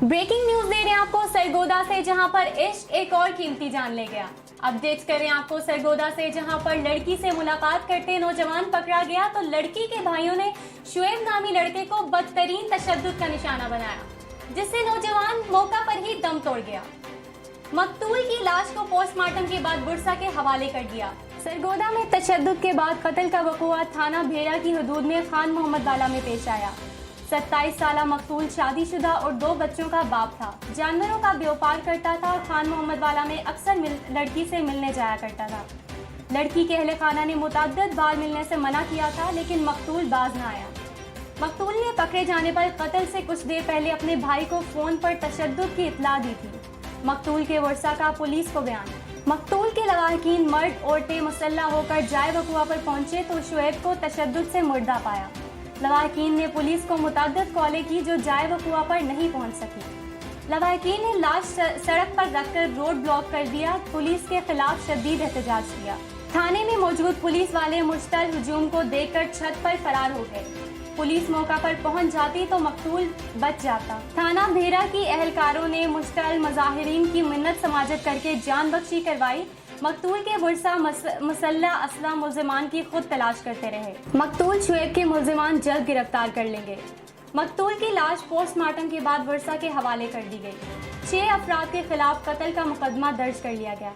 Breaking news दे रहे हैं आपको सरगोदा से, जहां पर इश्क एक और कीमती जान ले गया। अपडेट कर रहे हैं आपको सरगोदा से, जहां पर लड़की से मुलाकात करते नौजवान पकड़ा गया तो लड़की के भाइयों ने शुएब नामी लड़के को बदतरीन तशद्दुद का निशाना बनाया, जिससे नौजवान मौका पर ही दम तोड़ गया। मकतूल की लाश को पोस्टमार्टम के बाद बुरसा के हवाले कर दिया। सरगोदा में तशद्दुद के बाद कत्ल का वक़ुआ थाना भेड़ा की हदूद में खान मोहम्मद वाला में पेश आया। 27 साला मकतूल शादीशुदा और 2 बच्चों का बाप था। जानवरों का व्यापार करता था और खान मोहम्मद वाला में अक्सर लड़की से मिलने जाया करता था। लड़की के अहले खाना ने मुतअद्दिद बार मिलने से मना किया था, लेकिन मकतूल बाज न आया। मकतूल ने पकड़े जाने पर कत्ल से कुछ देर पहले अपने भाई को फ़ोन पर तशद्दुद की इत्तला दी थी। मकतूल के वर्सा का पुलिस को बयान। मकतूल के लवाहिकीन मर्द औरतें मुसल्लह होकर जाए वक़ुआ पर पहुंचे तो शुएब को तशद्दुद से मुर्दा पाया। लवाहिकीन ने पुलिस को मुतअद्दिद कॉलें की जो जाए वक़ुआ पर नहीं पहुंच सकी। लवाहिकीन ने लाश सड़क पर रखकर रोड ब्लॉक कर दिया। पुलिस के खिलाफ शदीद एहतजाज किया। थाने में मौजूद पुलिस वाले मुश्तल हुजूम को देखकर छत पर फरार हो गए। पुलिस मौका पर पहुंच जाती तो मकतूल बच जाता। थाना भेड़ा की अहलकारों ने मुश्तल मुजाहिरीन की मिन्नत समाजत करके जान बख्शी करवाई। मकतूल के वर्सा मुसल्लह असला मुल्जिमान की खुद तलाश करते रहे। मकतूल शुएब के मुल्जिमान जल्द गिरफ्तार कर लेंगे। मकतूल की लाश पोस्टमार्टम के बाद वर्सा के हवाले कर दी गई। 6 अफराद के खिलाफ कत्ल का मुकदमा दर्ज कर लिया गया।